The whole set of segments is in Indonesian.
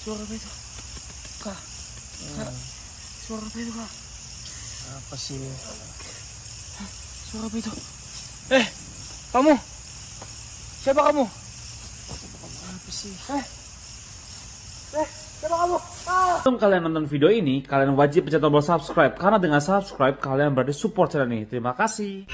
Suara apa itu? Kak, Kak, suara apa itu, Kak? Apa sih? Suara apa itu? Kamu? Siapa kamu? Apa sih? Siapa kamu? Sebelum kalian nonton video ini, kalian wajib pencet tombol subscribe. Karena dengan subscribe, kalian berarti support channel ini. Terima kasih.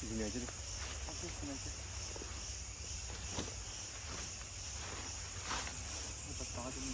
Gini aja deh. Oke, sini aja. Hebat banget ini.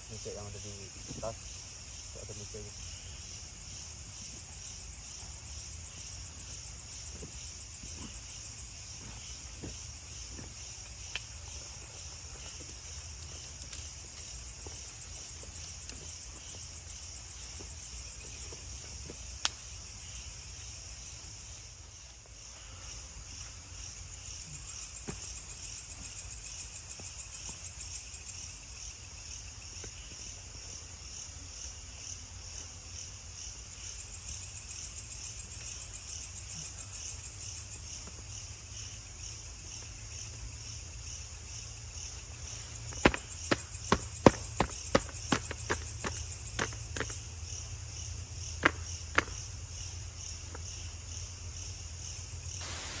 Micek yang ada di tas, ada micek.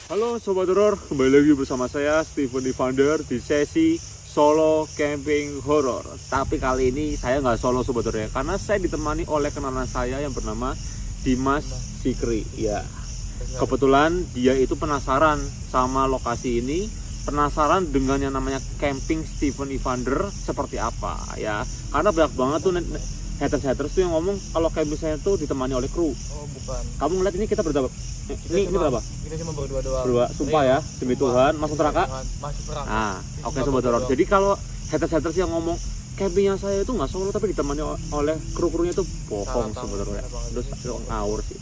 Halo Sobat Horor, kembali lagi bersama saya Steven Evander di sesi solo camping horror. Tapi kali ini saya nggak solo Sobat Horor ya, karena saya ditemani oleh kenalan saya yang bernama Dimas Sikri. Ya, kebetulan dia itu penasaran sama lokasi ini, penasaran dengan yang namanya camping Steven Evander seperti apa ya. Karena banyak banget tuh haters tuh yang ngomong kalau camping saya tuh ditemani oleh kru. Oh bukan. Kamu ngeliat ini kita berapa? Ini berapa? Kita cuma berdua doang. Berdua, sumpah ya, demi Tuhan, masuk neraka. Masuk neraka. Nah, oke Sobat Horor. Jadi kalau haters yang ngomong campingnya saya itu nggak solo tapi ditemani oleh kru-krunya itu bohong Sobat Horor ya. Terus ngawur sih.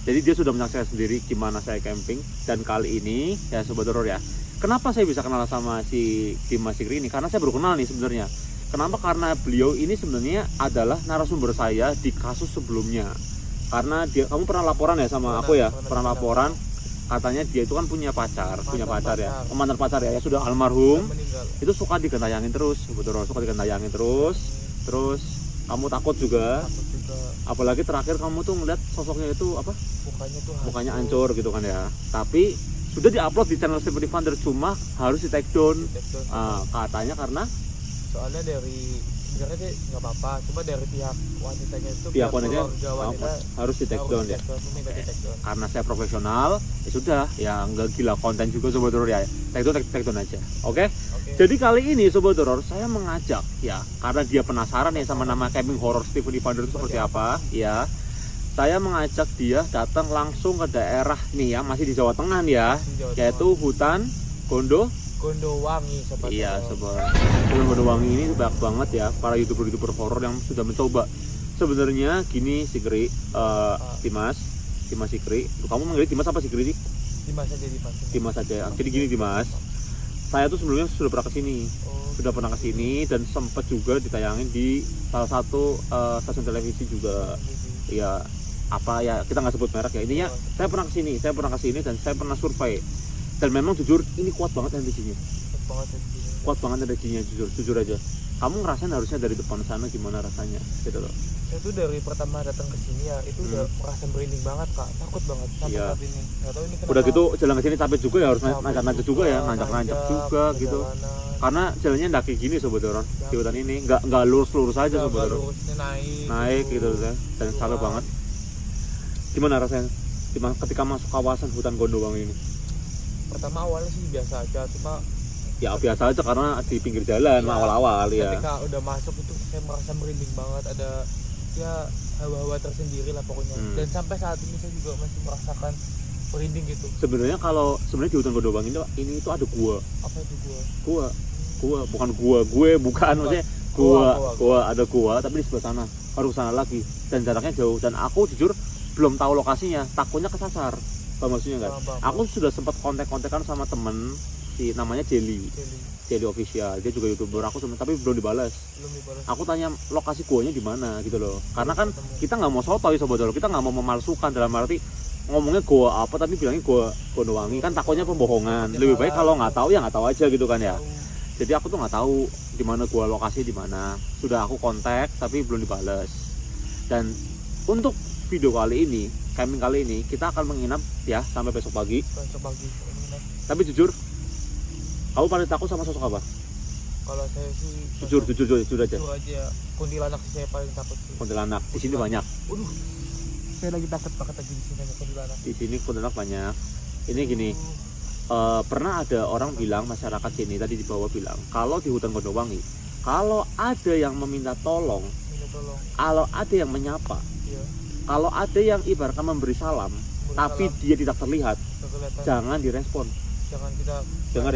Jadi dia sudah menyaksikan sendiri gimana saya camping, dan kali ini ya Sobat Horor ya. Kenapa saya bisa kenal sama si Dimas Sikri ini? Karena saya baru kenal nih sebenarnya. Kenapa? Karena beliau ini sebenarnya adalah narasumber saya di kasus sebelumnya. Karena dia, kamu pernah laporan ya sama aku ya, pernah laporan katanya dia itu kan punya pacar ya, mantan pacar ya, sudah almarhum. Itu suka digantayangin terus, betul, suka digantayangin terus kamu takut juga. Apalagi terakhir kamu tuh ngeliat sosoknya itu apa? Mukanya hancur gitu kan ya. Tapi sudah diupload di channel Steven Evander, cuma harus di take down. Katanya karena soalnya dari sebenarnya sih nggak apa-apa, cuma dari pihak wanitanya itu wanita harus di take down ya. Karena saya profesional, ya sudah, ya nggak gila konten juga Sobat Horor ya. Take down aja. Oke? Jadi kali ini Sobat Horor saya mengajak ya, karena dia penasaran ya sama nama camping horror Steven Evander itu seperti apa ya. Saya mengajak dia datang langsung ke daerah nih ya, masih di Jawa Tengah nih ya, yaitu hutan Gondowangi. Iya, Sobat. Hutan Gondowangi ini banyak banget ya para youtuber horor yang sudah mencoba. Sebenarnya gini Sikri, Dimas Sikri. Kamu manggil Dimas apa Sikri sih? Dimas aja. Jadi gini Dimas, saya tuh sebelumnya sudah pernah kesini, dan sempat juga ditayangin di salah satu stasiun televisi juga. Ya apa ya, kita nggak sebut merek ya. Intinya saya pernah kesini dan saya pernah survei. Dan memang jujur ini kuat banget energinya. Jujur aja. Kamu ngerasain harusnya dari depan sana gimana rasanya gitu loh. Saya tuh dari pertama datang ke sini ya, itu udah merasa merinding banget Kak, takut banget sampai saat ini. Nggak tahu ini kenapa. Udah gitu jalan ke sini capek juga ya, harus nanjak juga ya, nanjak juga gitu. Karena jalannya ndaki gini Sobat Horor di hutan ini, nggak lurus aja Sobat Horor. Naik gitu kan, dan salah banget. Gimana rasanya ketika masuk kawasan hutan Gondowangi ini? Pertama awalnya sih biasa aja, cuma ya biasa aja karena di pinggir jalan awal-awal ya. Ketika udah masuk itu saya merasa merinding banget, ada ya hawa-hawa tersendiri lah pokoknya. Dan sampai saat ini saya juga masih merasakan merinding gitu. Sebenarnya di hutan Gondowangi ini itu ada gua. Apa itu gua? Bukan maksudnya gua ada gua tapi di sebelah sana, harus sana lagi dan jaraknya jauh, dan aku jujur belum tahu lokasinya, takutnya kesasar. Maksudnya enggak? Aku sudah sempat kontak-kontakan sama temen si namanya Jelly official, dia juga YouTuber, tapi belum dibalas. Aku tanya lokasi guanya di mana gitu loh, karena kan kita nggak mau sotoy Sobat Horor, kita nggak mau memalsukan dalam arti ngomongnya gua apa tapi bilangnya gua Gondowangi, kan takutnya pembohongan. Lebih baik kalau nggak tahu ya nggak tahu aja gitu kan ya. Jadi aku tuh nggak tahu di mana gua, lokasi di mana. Sudah aku kontak tapi belum dibalas. Dan untuk video kali ini, camping kali ini kita akan menginap ya sampai besok pagi. Tapi jujur, kamu paling takut sama sosok apa? Kalau saya sih jujur aja. Jujur aja, kuntilanak sih saya paling takut sih. Kuntilanak di sini banyak. Waduh, saya lagi takut banget lagi di sini banyak kuntilanak. Di sini kuntilanak banyak. Ini gini, pernah ada orang bilang, masyarakat sini tadi di bawah bilang, kalau di hutan Gondowangi, kalau ada yang meminta tolong, kalau ada yang menyapa, kalau ada yang ibaratkan memberi salam, tapi dia tidak terlihat, jangan direspon. Dengar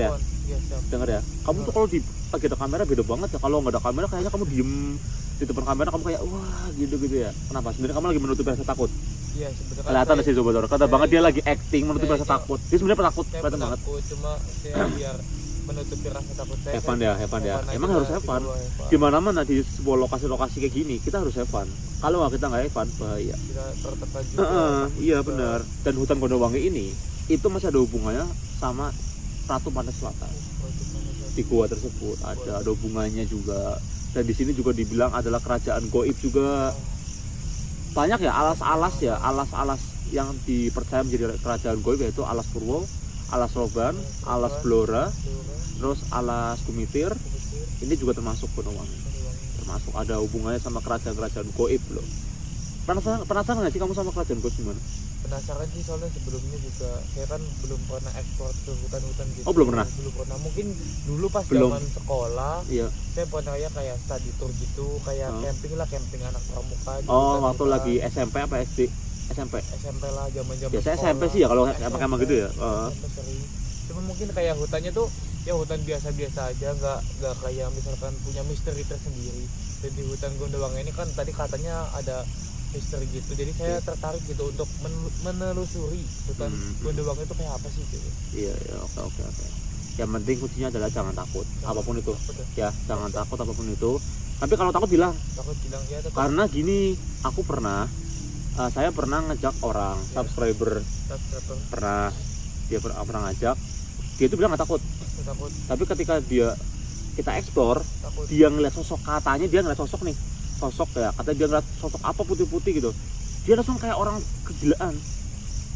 ya? Kamu tuh kalau lagi ada kamera beda banget ya. Kalau nggak ada kamera kayaknya kamu diem di depan kamera, kamu kayak wah gitu ya. Kenapa? Sebenarnya kamu lagi menutupi rasa takut. Iya, sebenarnya. Kelihatan sih Sobat Horor. Kata banget dia lagi acting menutupi rasa takut. Dia sebenarnya penakut, kelihatan banget. Cuma saya biar menutupi rasa takut saya. Have fun ya. Emang harus have fun. Gimana mana di sebuah lokasi kayak gini kita harus have fun. Kalau kita nggak have fun bahaya. Kita tertekan juga. Iya benar. Dan hutan Gondowangi ini itu masih ada hubungannya sama Ratu Pantai Selatan. Di gua tersebut ada hubungannya juga. Dan di sini juga dibilang adalah kerajaan goib juga. Banyak ya alas-alas yang dipercaya menjadi kerajaan goib, yaitu alas Purwo, Alas Roban, Alas Blora, terus Alas Gumitir. Ini juga termasuk Gondowangi. Termasuk ada hubungannya sama kerajaan-kerajaan goib loh. Penasaran nggak sih kamu sama kerajaan goib gimana? Penasaran sih, soalnya sebelumnya juga saya kan belum pernah ekspor ke hutan-hutan gitu. Oh, belum pernah? Belum pernah. Mungkin dulu pas Belum. zaman sekolah, Iya. saya pernah ya kayak study tour gitu, kayak Oh. camping lah, camping anak pramuka. di Oh, waktu hutan-hutan. lagi SMP apa SD? SMP. SMP lah, zaman-zaman Biasanya sekolah. SMP sih ya kalau SMP, emang gitu ya. SMP sering. Cuma mungkin kayak hutannya tuh ya hutan biasa-biasa aja, nggak kayak misalkan punya misteri tersendiri. Dan di hutan Gondowangi ini kan tadi katanya ada misteri gitu, jadi saya tertarik gitu untuk menelusuri hutan Gondowangi itu kayak apa sih gitu. Iya, oke. Yang penting kuncinya adalah jangan takut, apapun itu. Betul. Ya, jangan takut apapun itu. Tapi kalau takut bilang, Takut bilang ya tetap karena gini, aku saya pernah ngajak orang subscriber, pernah pernah ngajak, dia itu bilang nggak takut. takut Tapi ketika kita eksplor, takut dia ngeliat sosok, katanya dia ngeliat sosok nih, sosok ya, katanya dia ngeliat sosok apa putih-putih gitu, dia langsung kayak orang kegilaan.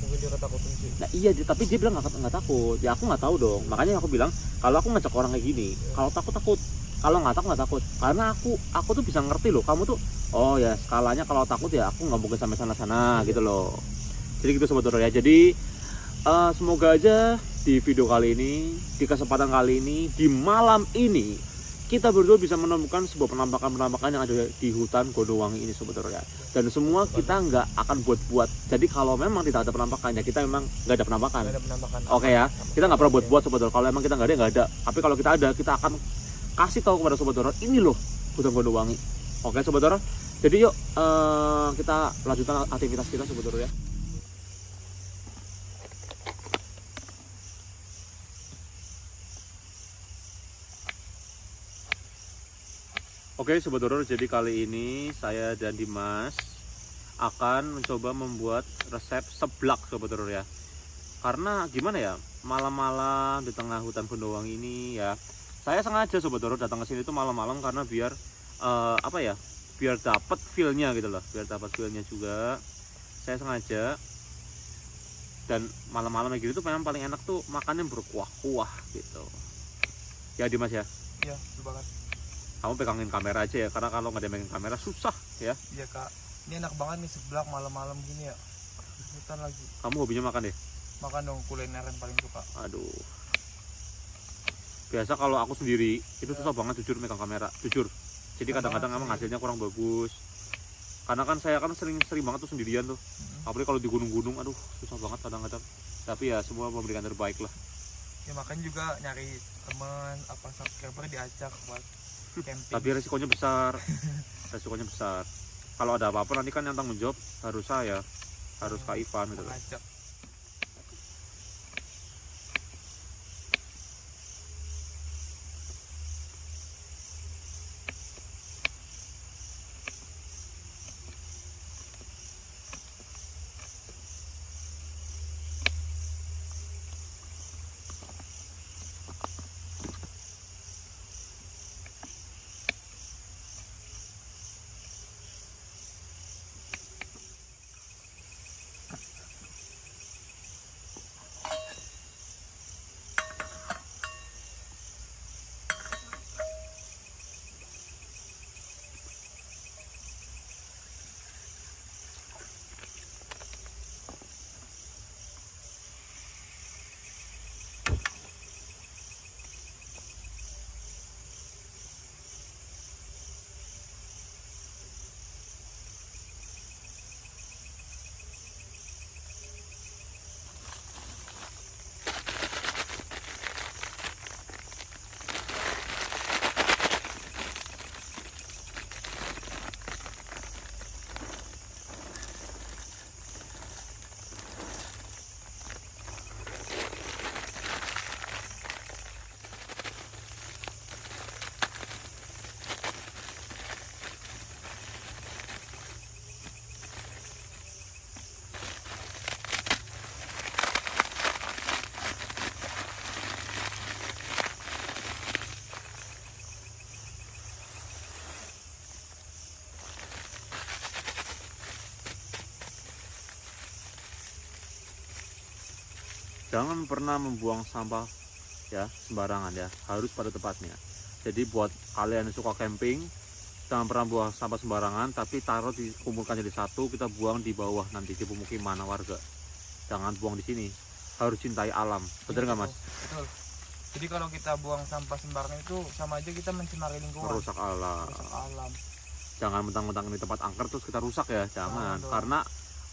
mungkin dia ketakutan sih. Nah iya, tapi dia bilang nggak takut. Ya aku nggak tahu dong. Makanya aku bilang kalau aku ngajak orang kayak gini, kalau takut, kalau nggak takut. Karena aku tuh bisa ngerti loh. Kamu tuh, oh ya skalanya kalau takut ya aku nggak mungkin sampai sana gitu loh. Jadi gitu sobat horor ya. Jadi semoga aja di video kali ini, di kesempatan kali ini, di malam ini, kita berdua bisa menemukan sebuah penampakan-penampakan yang ada di hutan Gondowangi ini sobat horor ya. Dan semua kita nggak akan buat-buat. Jadi kalau memang tidak ada penampakan ya kita memang nggak ada penampakan. Nggak ada penampakan. Oke ya, kita nggak pernah buat-buat sobat horor. Kalau emang kita nggak ada, nggak ada. Tapi kalau kita ada, kita akan kasih tahu kepada sobat horor, ini loh hutan Gondowangi. Oke sobat horor. Jadi yuk kita lanjutkan aktivitas kita sobat horor ya. Oke sobat horor, jadi kali ini saya dan Dimas akan mencoba membuat resep seblak sobat horor ya. Karena gimana ya, malam-malam di tengah hutan Gondowangi ini ya, saya sengaja sobat horor datang ke sini tuh malam-malam karena biar biar dapat feel-nya gitu loh, biar dapat feel-nya juga. Saya sengaja, dan malam-malam kayak gitu tuh memang paling enak tuh makannya berkuah-kuah gitu. Ya Dimas ya. Iya, betul banget. Kamu pegangin kamera aja ya, karena kalau nggak ada yang megang kamera susah ya. Iya kak, ini enak banget nih seblak malam-malam gini ya. Hutan lagi. Kamu hobinya makan deh? Makan dong, kulineran paling suka. Aduh. Biasa kalau aku sendiri itu susah banget jujur megang kamera, jujur. Jadi kadang-kadang emang hasilnya kurang bagus. Karena kan saya kan sering banget tuh sendirian tuh. Apalagi kalau di gunung-gunung, aduh susah banget kadang-kadang. Tapi ya semua memberikan terbaik lah. Ya makanya juga nyari teman apa subscriber diajak buat camping. Tapi resikonya besar. Resikonya besar. Kalau ada apa-apa nanti kan yang tanggung jawab harus saya, harus Kak Ivan gitu. Ngajak. jangan pernah membuang sampah ya sembarangan ya, harus pada tempatnya. Jadi buat kalian yang suka camping, jangan pernah buang sampah sembarangan, tapi taruh dikumpulkan jadi satu, kita buang di bawah nanti di pemukiman warga. Jangan buang di sini, harus cintai alam, bener nggak Mas? Betul. Jadi kalau kita buang sampah sembarangan itu sama aja kita mencemari lingkungan, Merusak alam. merusak alam. Jangan mentang-mentang ini tempat angker terus kita rusak ya, jangan. Dong. Karena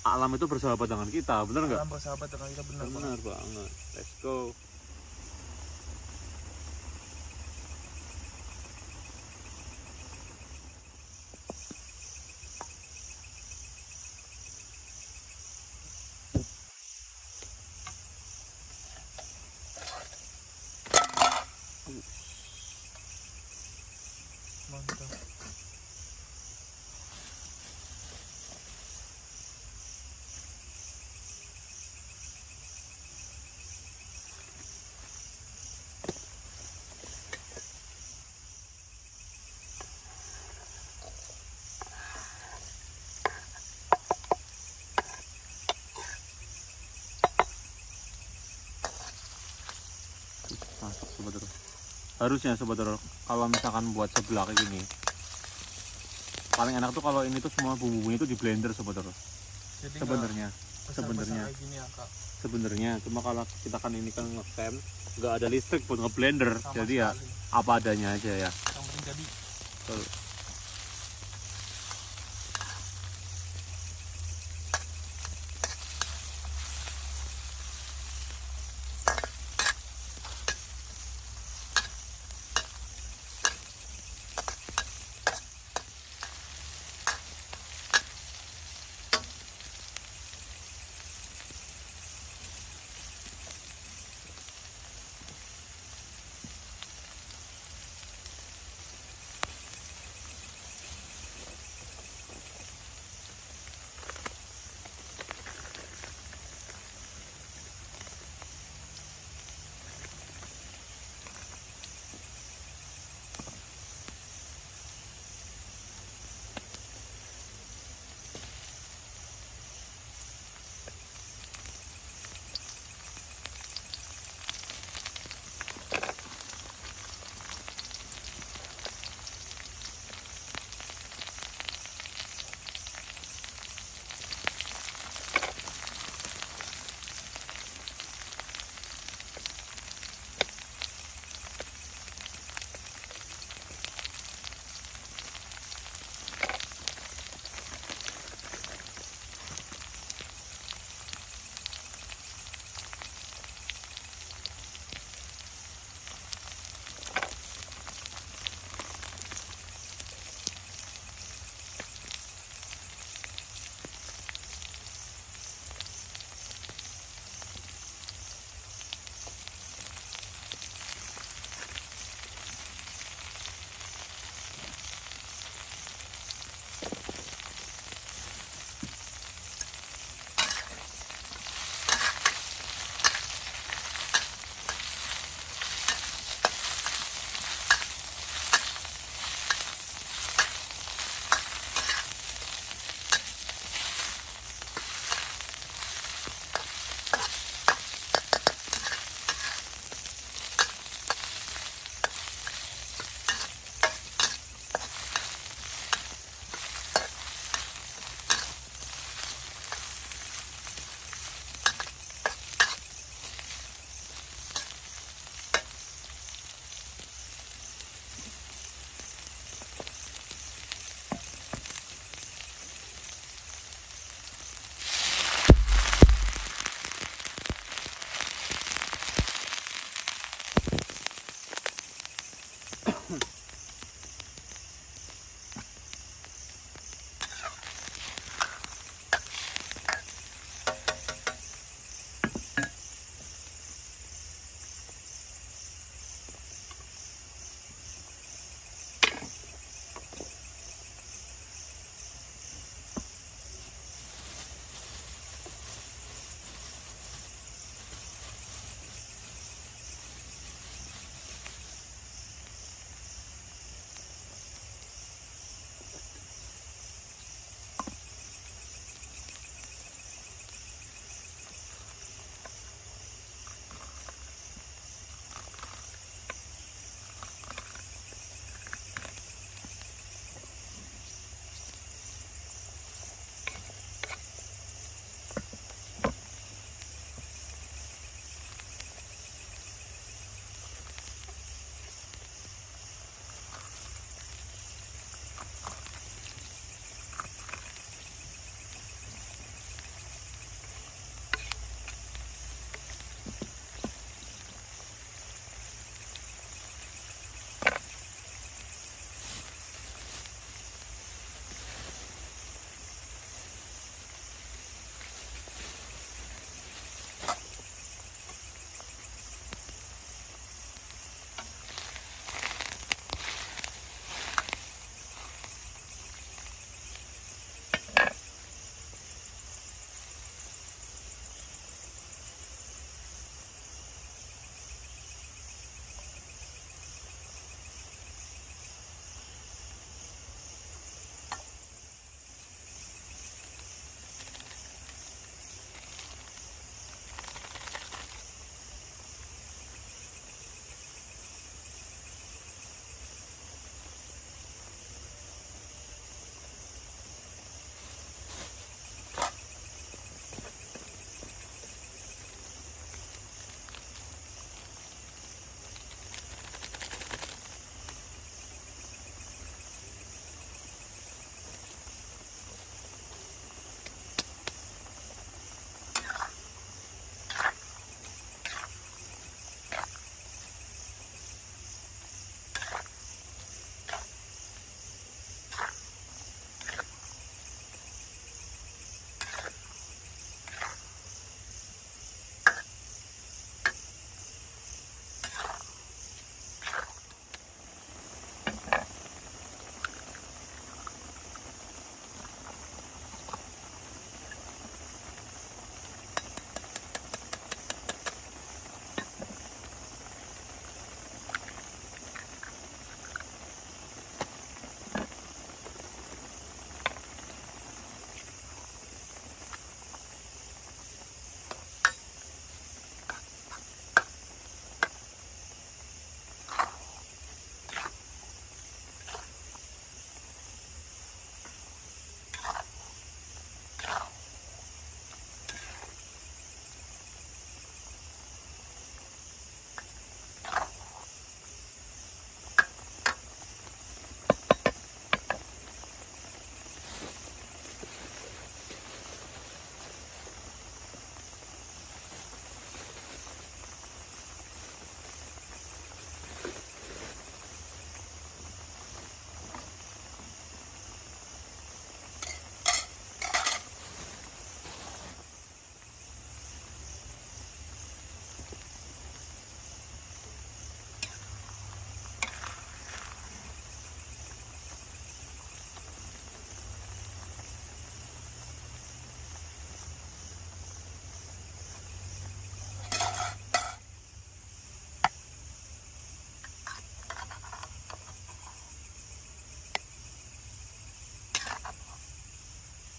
alam itu bersahabat dengan kita, bener nggak? Alam bersahabat dengan kita, benar banget. Bener banget. Let's go. Mantap. Masuk sobat Ro. Harusnya sobat Ro, kalau misalkan buat sebelah kayak gini, paling enak tuh kalau ini tuh semua bumbu-bumbunya tuh di blender sobat Ro. Jadi Sebenarnya, sebenarnya kayak gini ya kak. sebenarnya cuma kalau kita kan ini kan nge-camp, nggak ada listrik buat nge-blender, Sama jadi ya sekali. apa adanya aja ya. Yang penting jadi. Tuh.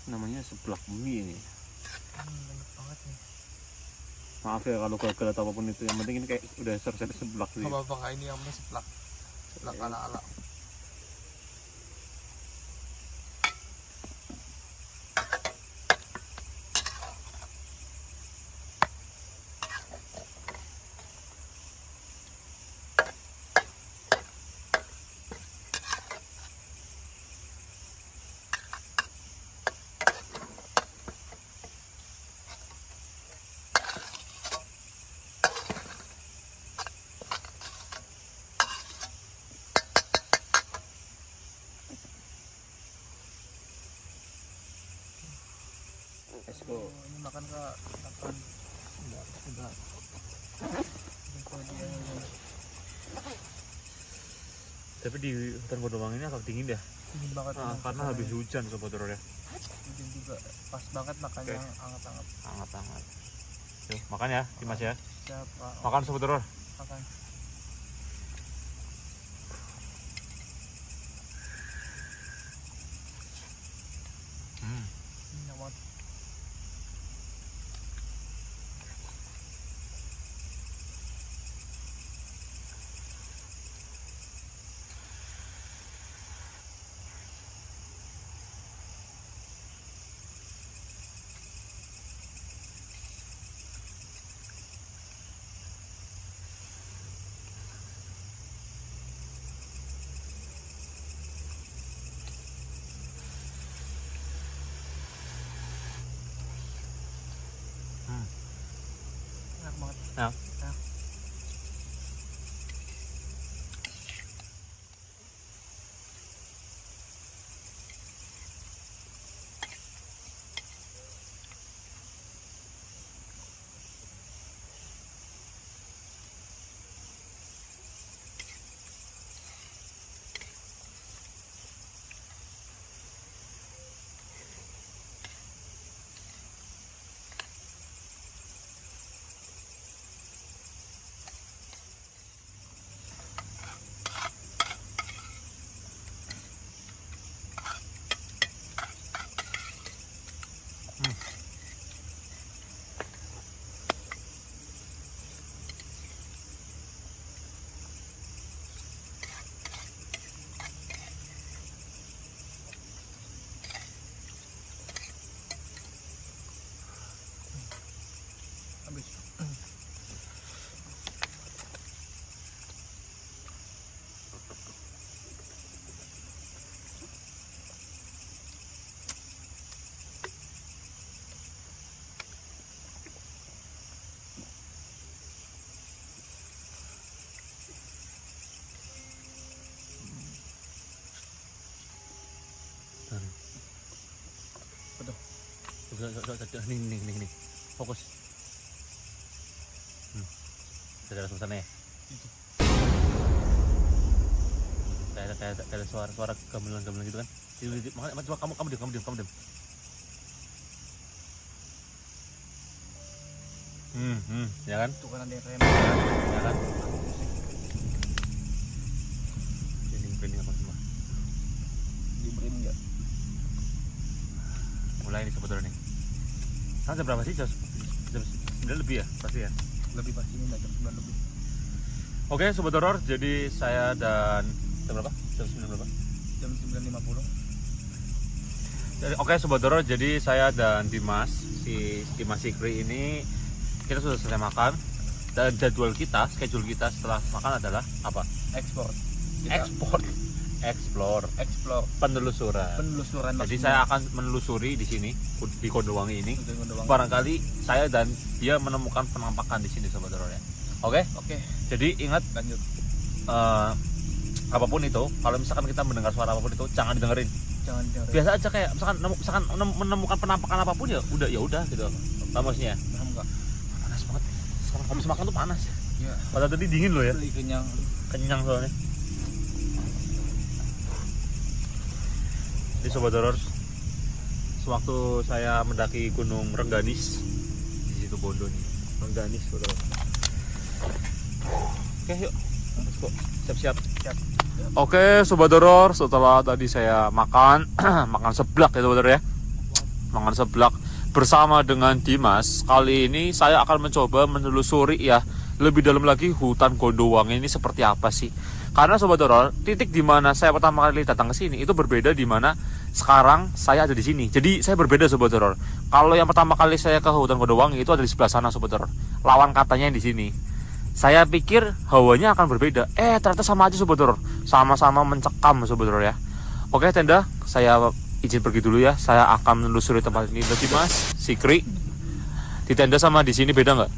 namanya seblak mie ini. Enak banget nih. Maaf ya kalau gagal atau apapun itu, yang penting ini kayak udah selesai seblak sih. Gak apa-apa, ini yang namanya seblak ala-ala. Let's go. Ini makan ke kapan? Enggak. Tapi di hutan Gondowang ini agak dingin ya. Dingin banget. Karena habis hujan Sobat Horor ya. Hujan juga. Pas banget makannya hangat-hangat. Hangat-hangat. Yuk, makan ya, Dimas ya. Siap, Pak. Makan Sobat Horor. Makan. Enak banget. Enak banget. Enak. Enak. Habis. Betul. Nih. Fokus. Ada suasana ya. Kayak ada suara gamelan gitu kan. Makanya coba kamu diam. Ya kan? Itu kan ada yang kayak Ya kan? Branding apa semua? dibeliin enggak? Mulai nih sebetulnya nih. Sekarang jam berapa sih? Jam 9 lebih ya? Pasti ya? Lebih pasti ini jam 9 lebih. Oke Sobat Horor, jadi saya dan jam berapa? Jam 9 berapa? Jam 9.50. Oke Sobat Horor, jadi saya dan Dimas Sikri ini kita sudah selesai makan. Dan schedule kita setelah makan adalah apa? Ekspor. Explore. Penelusuran. Jadi maksudnya. saya akan menelusuri di sini di Gondowangi ini. Gondowangi. Barangkali saya dan dia menemukan penampakan di sini Sobat Horor ya. Oke? Jadi ingat, lanjut. Apapun itu, kalau misalkan kita mendengar suara apapun itu jangan didengerin. Biasa aja, kayak misalkan menemukan penampakan apapun ya udah gitu. Maksudnya Paham enggak? panas banget. Sekarang habis makan tuh panas ya. Iya. Padahal tadi dingin loh ya. Kenyang Soalnya. Ini Sobat Horor, sewaktu saya mendaki Gunung Rengganis di situ Bondo nih. Rengganis Sobat Horor. Oke, yuk. Let's go. Siap. Oke, Sobat Horor, setelah tadi saya makan makan seblak ya Sobat Horor ya. mangan seblak bersama dengan Dimas. Kali ini saya akan mencoba menelusuri ya lebih dalam lagi hutan Gondowangi ini seperti apa sih. Karena Sobat Horor, titik di mana saya pertama kali datang ke sini itu berbeda di mana sekarang saya ada di sini. Jadi saya berbeda Sobat Horor. Kalau yang pertama kali saya ke hutan Gondowangi itu ada di sebelah sana Sobat Horor. Lawan katanya yang di sini. Saya pikir hawanya akan berbeda. Ternyata sama aja Sobat Horor. Sama-sama mencekam Sobat Horor ya. Oke tenda, saya izin pergi dulu ya. Saya akan menelusuri tempat ini. Berarti Mas, Sikri, di tenda sama di sini beda nggak?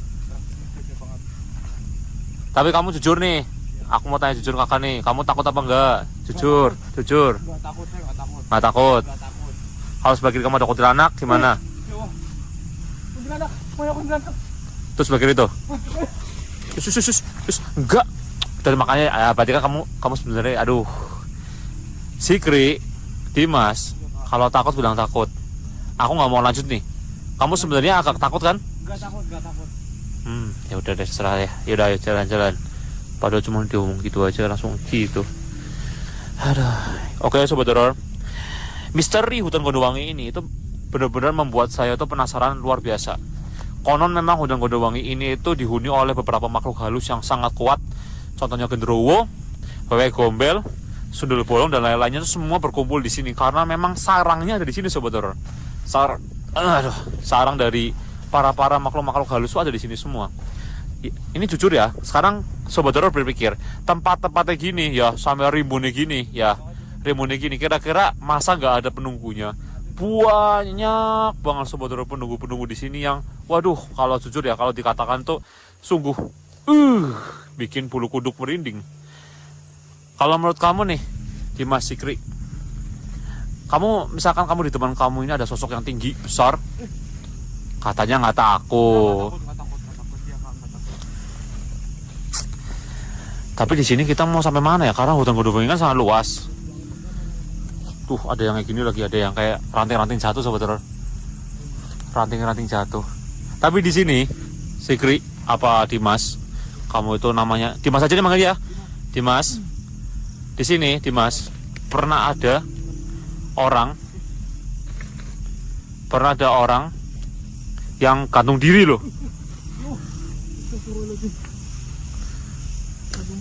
Tapi kamu jujur nih. Aku mau tanya jujur kakak nih. Kamu takut apa enggak? Jujur. Nggak takut, saya nggak takut. Nggak takut. Nggak takut. Kalau sebagai kamu ada kuntilanak gimana? Kuntilanak, mau kuntilanak. Terus sebagai itu? Terus enggak. Dan makanya ya, berarti kan kamu sebenarnya aduh. Sikri, Dimas, kalau takut bilang takut. Aku nggak mau lanjut nih. Kamu sebenarnya agak takut kan? Nggak takut. Ya udah deh serah ya. Yaudah ayo jalan-jalan. Padahal cuma diomong gitu aja langsung gitu. Aduh. Oke Sobat Horor. Misteri hutan Gondowangi ini itu benar-benar membuat saya tuh penasaran luar biasa. Konon memang hutan Gondowangi ini itu dihuni oleh beberapa makhluk halus yang sangat kuat. Contohnya genderuwo, wewe gombel, sundel bolong dan lain-lainnya itu semua berkumpul di sini karena memang sarangnya ada di sini Sobat Horor. Sarang dari para makhluk-makhluk halus itu ada di sini semua. Ini jujur ya, sekarang Sobat Horor berpikir tempat-tempatnya gini ya sampai rimbunnya gini ya, kira-kira masa nggak ada penunggunya? Banyak banget Sobat Horor penunggu di sini yang waduh, kalau jujur ya, kalau dikatakan tuh sungguh bikin bulu kuduk merinding. Kalau menurut kamu nih Dimas, Sikri, misalkan kamu di teman kamu ini ada sosok yang tinggi besar, katanya nggak takut. Tapi di sini kita mau sampai mana ya? Karena hutan Gondowangi kan sangat luas. Tuh ada yang kayak gini lagi, ada yang kayak ranting-ranting jatuh Sobat Horor. Ranting-ranting jatuh. Tapi di sini, Sikri apa Dimas? Kamu itu namanya Dimas aja nih manggil ya. Dimas. Di sini Dimas pernah ada orang yang gantung diri loh.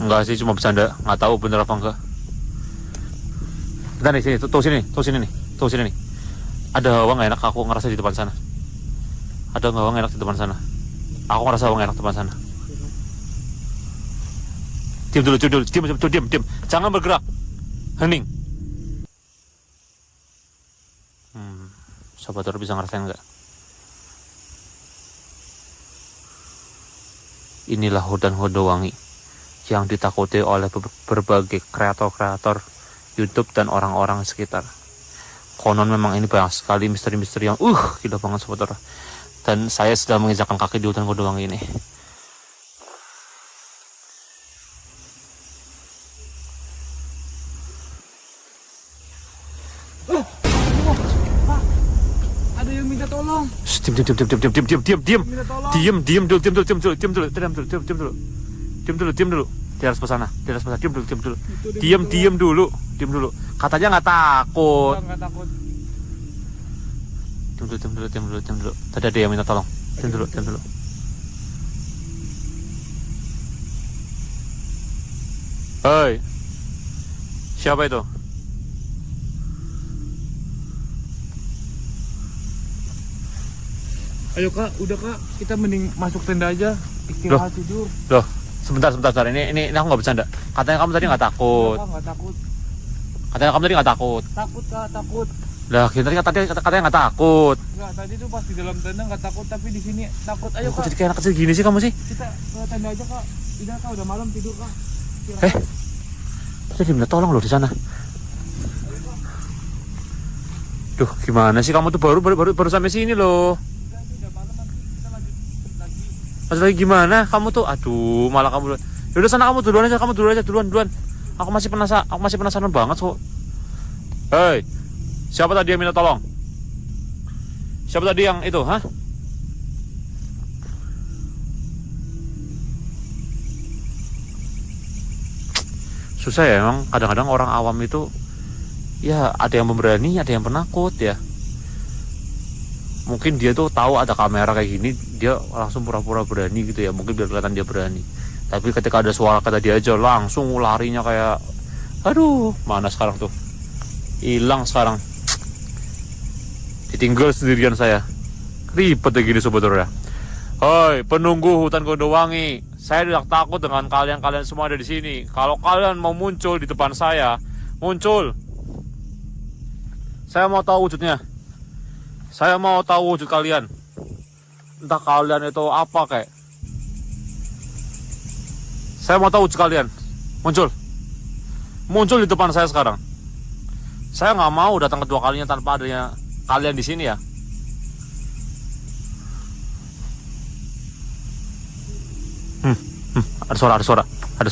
Enggak sih, cuma bercanda. Nggak tahu bener apa enggak. Bentar nih, sini, tuh sini nih. Ada hawa nggak enak aku ngerasa di depan sana. Ada hawa nggak enak di depan sana. Aku ngerasa hawa nggak enak di depan sana. Diam. Jangan bergerak. Hening. Sobat Horor bisa ngerasain nggak? Inilah hutan Gondowangi yang ditakuti oleh berbagai kreator-kreator YouTube dan orang-orang sekitar. Konon memang ini banyak sekali misteri-misteri yang gila banget Sobat Horor. Dan saya sedang menginjakkan kaki di hutan Gondowangi ini. Ada yang minta tolong. Diam dulu. Di atas sana. Diam dulu. Katanya nggak takut. Nggak takut. Diam dulu. Tadi ada yang minta tolong. Diam dulu. Hei. Siapa itu? Ayo Kak, udah Kak, kita mending masuk tenda aja, istirahat tidur. Loh, sebentar. Ini aku nggak bercanda. Katanya kamu tadi nggak takut. Nggak takut. Katanya kamu tadi nggak takut. Takut Kak, takut. Lah, katanya nggak takut. Nggak, tadi tuh pas di dalam tenda nggak takut, tapi di sini takut. Ayo Kok Kak, jadi kayak anak kecil gini sih kamu sih? kita ke tenda aja Kak. Udah Kak, udah malam tidur Kak. Jadi minta tolong loh di sana. Duh, gimana sih kamu tuh baru sampai sini loh. Udah malam, nanti kita lanjut lagi. Masih lagi gimana? Kamu tuh aduh, malah kamu. Yaudah sana kamu duluan aja, duluan. Aku masih penasaran banget kok. Hei. Siapa tadi yang minta tolong? Siapa tadi yang itu, hah? Susah ya emang, kadang-kadang orang awam itu ya ada yang pemberani, ada yang penakut ya. Mungkin dia tuh tahu ada kamera kayak gini, dia langsung pura-pura berani gitu ya, mungkin biar kelihatan dia berani. Tapi ketika ada suara kata dia aja langsung larinya kayak, aduh, mana sekarang tuh, hilang sekarang, ditinggal sendirian saya, ribet kayak gini sobat horor ya. Hoi penunggu hutan Gondowangi, saya tidak takut dengan kalian semua ada di sini. Kalau kalian mau muncul di depan saya, muncul. Saya mau tahu wujudnya. Saya mau tahu wujud kalian. Entah kalian itu apa kayak. Saya mau tahu wujud kalian. Muncul. Muncul di depan saya sekarang. Saya nggak mau datang kedua kalinya tanpa adanya kalian di sini ya. Ada suara sepasan. Ada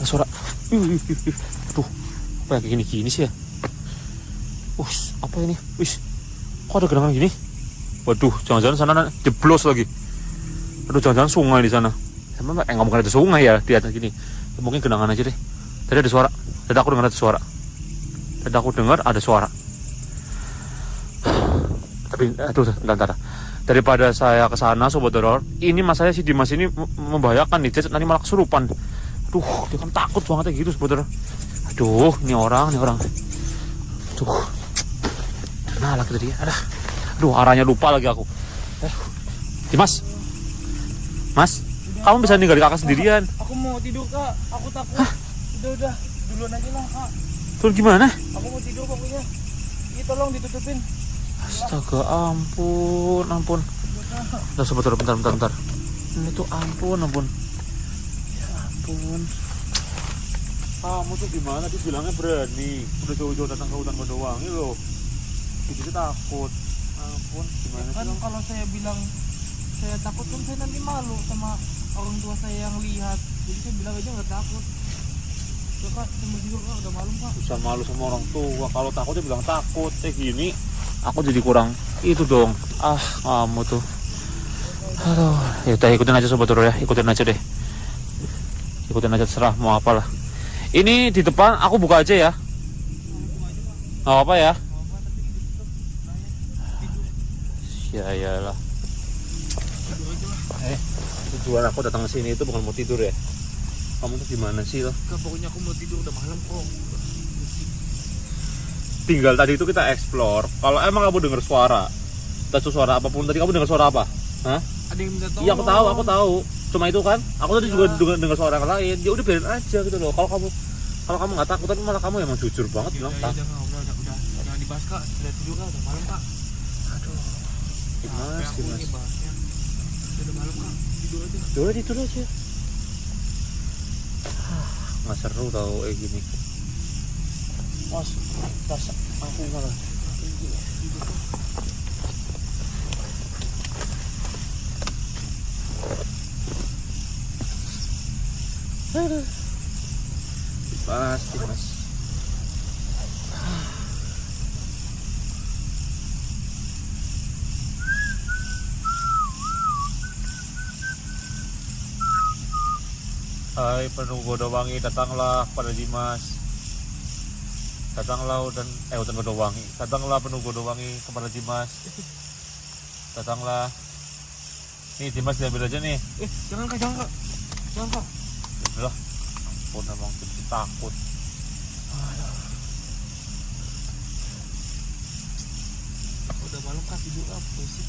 suara. Tuh, apa ya kayak gini sih ya? Apa ini? Kok ada genangan gini? Waduh, jangan-jangan sana jeblos lagi. Aduh, jangan-jangan sungai di sana. Emang nggak mungkin ada sungai ya di atas gini. Mungkin genangan aja deh. Tadi ada suara. Tadi aku dengar ada suara. Tapi aduh, bentar. Daripada saya ke sana sobat horor, ini masanya si Dimas ini membahayakan nih, nanti malah kesurupan. Aduh, dia kan takut banget kayak gitu sobat horor. Aduh, ini orang. Tuh. Nah, lagi tadi. Aduh, arahnya lupa lagi aku. Dimas. Mas, kamu bisa ninggalin kakak sendirian. Aku mau tidur kak, aku takut. Udah, duluan aja lah kak. Terus gimana? Aku mau tidur pokoknya. Ini tolong ditutupin. Astaga, ampun. Udah sobat horor, bentar. Ini tuh ampun. Ya ampun. Kamu tuh gimana? Dia bilangnya berani. Udah jauh-jauh datang ke hutan Gondowangi loh. Jadi takut. Ampun, gimana kan sih? Kalau saya bilang saya takut kan saya nanti malu sama orang tua saya yang lihat. Jadi saya bilang aja nggak takut. Ya kak, saya mau tidur kak, udah malam kak. Bisa malu sama orang tua. Kalau takut dia bilang takut. Kayak gini, aku jadi kurang itu dong. Kamu tuh. Aduh, ya udah ikutin aja sobat horor ya. Ikutin aja deh. Ikutin aja terserah mau apalah. Ini di depan aku buka aja ya. Nggak apa ya. Ya iyalah. Tujuan aku datang ke sini itu bukan mau tidur ya. Kamu tuh gimana sih loh? Pokoknya aku mau tidur, udah malam kok. Tinggal tadi itu kita explore. Kalau emang kamu dengar suara, entah suara apapun tadi, kamu dengar suara apa? Hah? Ada yang minta tolong. Iya aku tahu. Cuma itu kan. Aku tadi juga dengar suara yang lain. Ya udah biarin aja gitu loh. Kalau kamu nggak takut, tapi malah kamu emang jujur banget bilang tak. Udah, jangan dibahas kak. Udah tidur kak, udah malam kak. Aduh. Gimana sih mas? Udah malam kak, Tidur aja. Nggak seru tau kayak gini. Mas, rasa aku malah. Pasti mas. Hai penunggu Gondowangi, datanglah pada Dimas. Datanglah hutan Gondowangi. Datanglah penunggu Gondowangi kepada Dimas. Datanglah. Nih Dimas diambil aja nih. Jangan kak. Udah. Pun emang takut. Udah malam kak, tidur apa sih?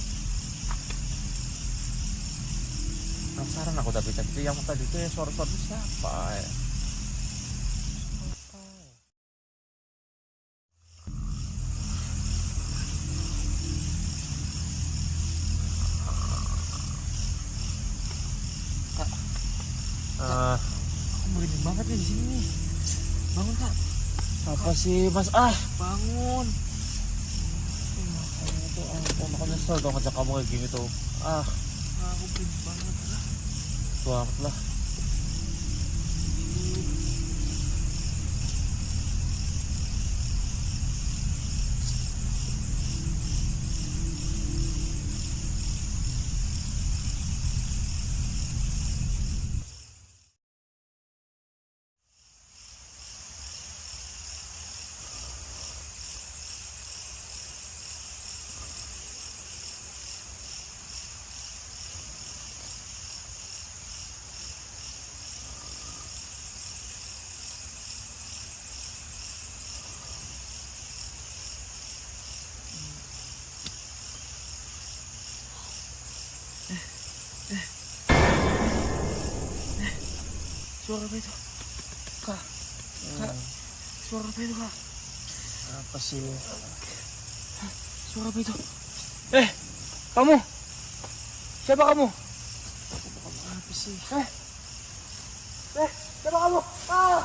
Penasaran aku tapi yang tadi itu ya suara-suara siapa ya? Aku merinding banget nih di sini nih. Bangun kak. Apa sih mas? Bangun. Aku nyesel dong ngajak kamu kayak gini tuh. Aku merinding banget lah. Banget lah. Suara apa itu? Kak. Suara apa itu, Kak? Apa sih? Suara apa itu? Kamu? Siapa kamu? Apa sih? Siapa kamu? Ah!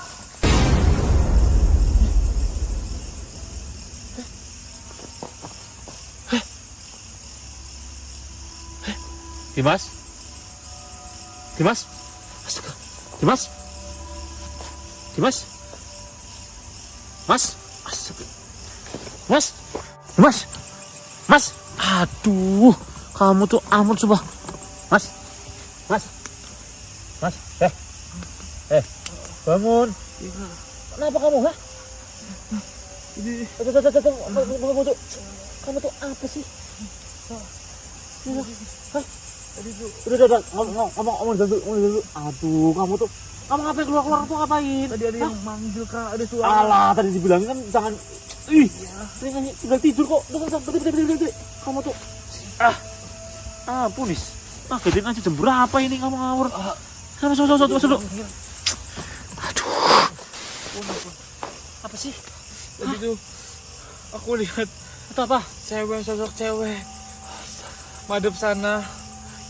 Dimas? Dimas? Astaga. Dimas? Dimas? Mas? Astaga. Mas? Dimas? Mas? Aduh, kamu tuh ampun sumpah. Mas? Mas? Mas? Bangun. Kenapa kamu, ha? Ini Kamu tuh apa sih? tadi tuh Udah, ngomong dulu. Aduh, kamu ngapain keluar tuh ngapain? tadi ada yang manggil, Kak. Ada suara. Alah, tadi dibilangin kan jangan. Ih, tinggal tidur kok. Berhenti. Kamu tuh, ampun nis. Ngagetin aja jam berapa ini kamu ngawur? Masuk dulu. Aduh, apa sih? Tadi tuh aku lihat Itu apa? sosok cewek madep sana.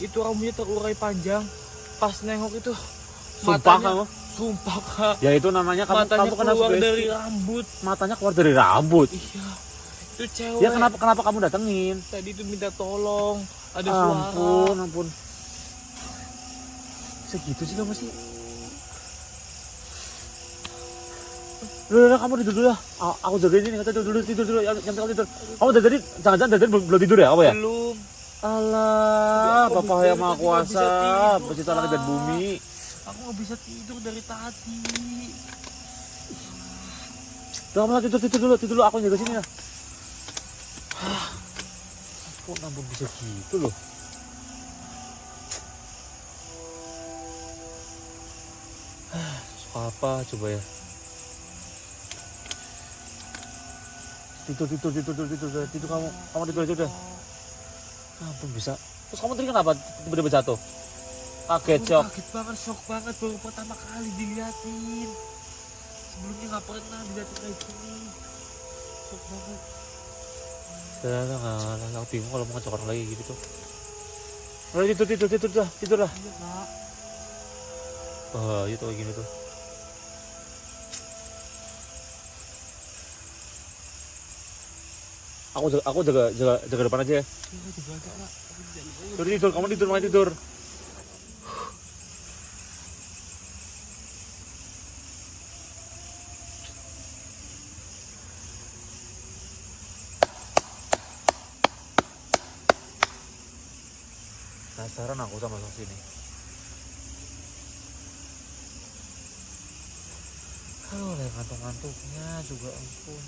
Itu rambutnya terurai panjang. Pas nengok itu Sumpah kamu? Sumpah, Kak. Ya itu namanya Matanya kamu kena keluar sugesti. dari rambut. Matanya keluar dari rambut. Iya. Itu cewek. Ya kenapa kamu datengin? Tadi itu minta tolong. Ada suara. Ampun. Segitu sih kamu sih. Udah, kamu tidur dulu ya. Aku jagain ini, tidur dulu. Jangan tidur. Kamu dari jangan belum tidur ya, apa ya? Belum. Alah, Aku Bapak yang Maha tadi nggak bisa Kuasa, tidur, pencipta langit dan Kak. bumi. Aku nggak bisa tidur dari tadi. Udah, kamu tidur dulu. Aku jaga sini ya. Ampun bisa gitu loh. Apa coba ya? Tidur kamu tidur aja udah. Ampun bisa. Terus kamu tadi kenapa tiba-tiba jatuh? Kaget, shock. Kaget banget, shock banget. Baru pertama kali diliatin. Sebelumnya nggak pernah diliatin kayak gini. Shock banget. Udah, aku bingung kalau mau ngajak orang lagi gitu tuh. Udah tidur lah. Iya, Kak. Itu kayak gini tuh. Aku jaga depan aja ya. Iya, juga ada, Kak. Tidur, kamu tidur, main tidur. Penasaran aku sama sosok sini. Kalau ngantuk-ngantuknya juga ampun.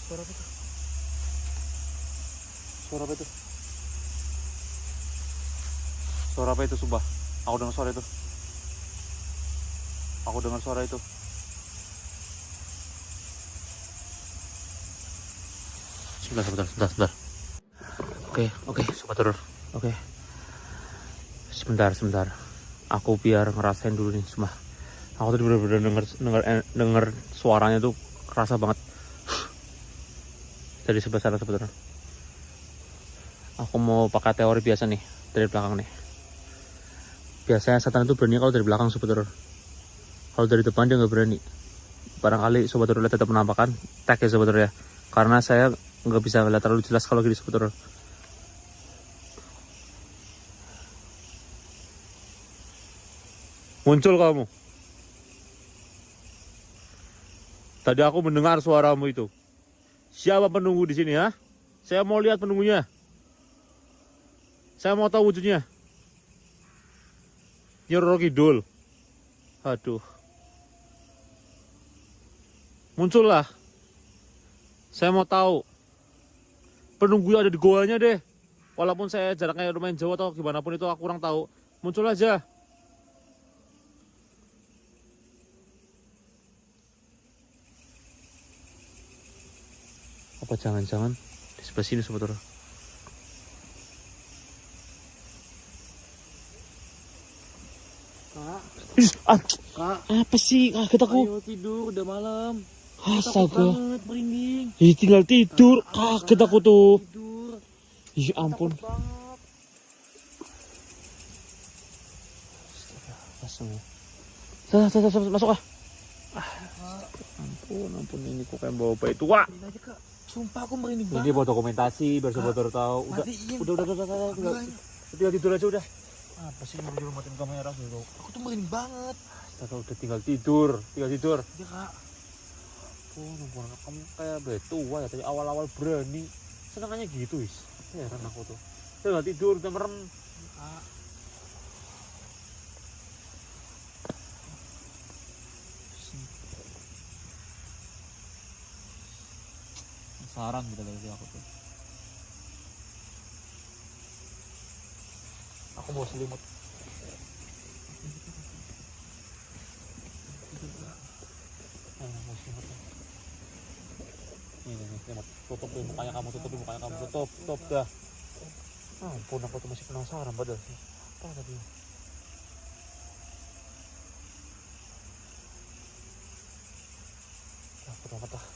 Suara apa itu? Suara apa itu? Suara apa itu, sumpah? Aku dengar suara itu. Aku dengar suara itu. Sebentar. Oke, sobat horor. Oke. Sebentar. Aku biar ngerasain dulu nih, sumpah. Aku tadi bener-bener denger suaranya tuh kerasa banget. Dari sebelah sana sebetulnya. Aku mau pakai teori biasa nih, dari belakang nih. Biasanya setan itu berani kalau dari belakang, sobat horor. Kalau dari depan dia nggak berani. Barangkali sobat horor lihat tetap penampakan, tag ya sobat horor ya. Karena saya nggak bisa lihat terlalu jelas kalau gini sobat horor. Muncul kamu. Tadi aku mendengar suaramu itu. Siapa penunggu di sini ya? Saya mau lihat penunggunya. Saya mau tahu wujudnya. Nyi Roro Kidul. Aduh. Muncullah. Saya mau tahu. Penunggu yang ada di goanya deh. Walaupun saya jaraknya lumayan jauh atau gimana pun itu aku kurang tahu. Muncul aja. Apa jangan-jangan di sebelah sini sobat Roro? Kak, Kak, Apa sih? Kaget aku. ayo tidur, udah malam. Astaga. Banget, merinding. Ih, tinggal tidur. Kaget aku tuh. Tidur. Ih, ampun. Banget. Masuk ah. Ampun ini kok kayak bawa bayi tua. Ini aja, Kak. Sumpah aku merinding Ini banget. buat dokumentasi biar sobat Roro tahu. Matiin. Udah. Tinggal tidur aja udah. Apa sih nyuruh matiin kamera dulu? Aku tuh merinding banget. Astaga, udah tinggal tidur. Ya, Kak. Ampun, kamu kayak bayi tua ya. Tadi awal-awal berani. Senangannya gitu, Is. Heran aku tuh. Tinggal tidur, udah merem. Kak. Sarang gitu dari aku tuh. Aku mau selimut. Mau selimut. Ini selimut. Tutup mukanya kamu, tutup dah. Ampun, aku tuh masih penasaran padahal sih. Apa tadi? Tutup mata.